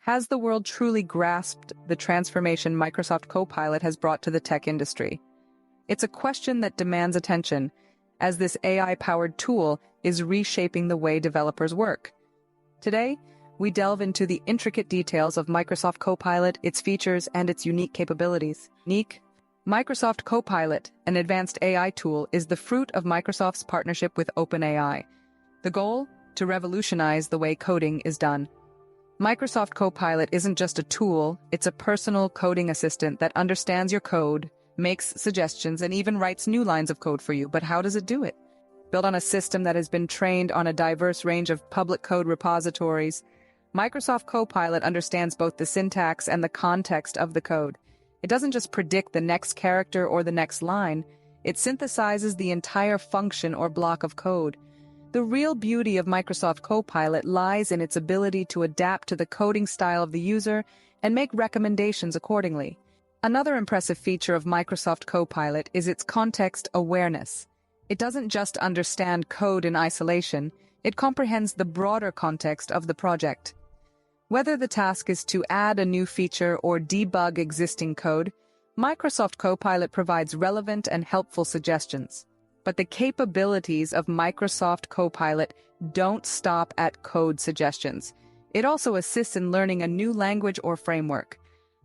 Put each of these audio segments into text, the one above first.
Has the world truly grasped the transformation Microsoft Copilot has brought to the tech industry? It's a question that demands attention, as this AI-powered tool is reshaping the way developers work. Today, we delve into the intricate details of Microsoft Copilot, its features, and its unique capabilities. Microsoft Copilot, an advanced AI tool, is the fruit of Microsoft's partnership with OpenAI. The goal? To revolutionize the way coding is done. Microsoft Copilot isn't just a tool, it's a personal coding assistant that understands your code, makes suggestions, and even writes new lines of code for you. But how does it do it? Built on a system that has been trained on a diverse range of public code repositories, Microsoft Copilot understands both the syntax and the context of the code. It doesn't just predict the next character or the next line, it synthesizes the entire function or block of code. The real beauty of Microsoft Copilot lies in its ability to adapt to the coding style of the user and make recommendations accordingly. Another impressive feature of Microsoft Copilot is its context awareness. It doesn't just understand code in isolation, it comprehends the broader context of the project. Whether the task is to add a new feature or debug existing code, Microsoft Copilot provides relevant and helpful suggestions. But the capabilities of Microsoft Copilot don't stop at code suggestions. It also assists in learning a new language or framework.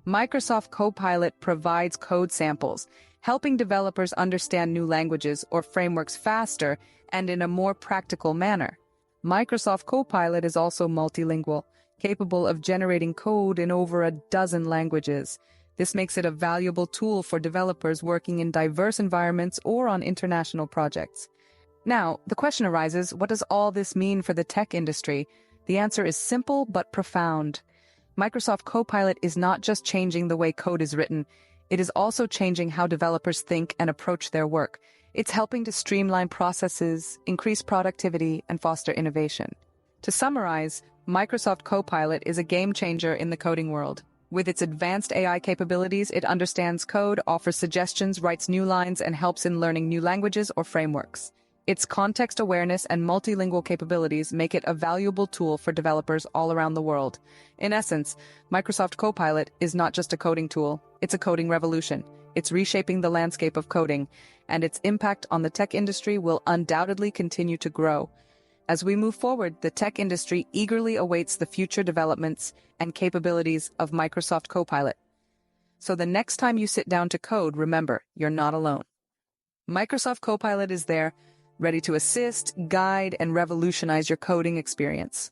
Microsoft Copilot provides code samples, helping developers understand new languages or frameworks faster and in a more practical manner. Microsoft Copilot is also multilingual, capable of generating code in over a dozen languages. This makes it a valuable tool for developers working in diverse environments or on international projects. Now, the question arises, what does all this mean for the tech industry? The answer is simple but profound. Microsoft Copilot is not just changing the way code is written, it is also changing how developers think and approach their work. It's helping to streamline processes, increase productivity, and foster innovation. To summarize, Microsoft Copilot is a game changer in the coding world. With its advanced AI capabilities, it understands code, offers suggestions, writes new lines, and helps in learning new languages or frameworks. Its context awareness and multilingual capabilities make it a valuable tool for developers all around the world. In essence, Microsoft Copilot is not just a coding tool, it's a coding revolution. It's reshaping the landscape of coding, and its impact on the tech industry will undoubtedly continue to grow. As we move forward, the tech industry eagerly awaits the future developments and capabilities of Microsoft Copilot. So the next time you sit down to code, remember, you're not alone. Microsoft Copilot is there, ready to assist, guide, and revolutionize your coding experience.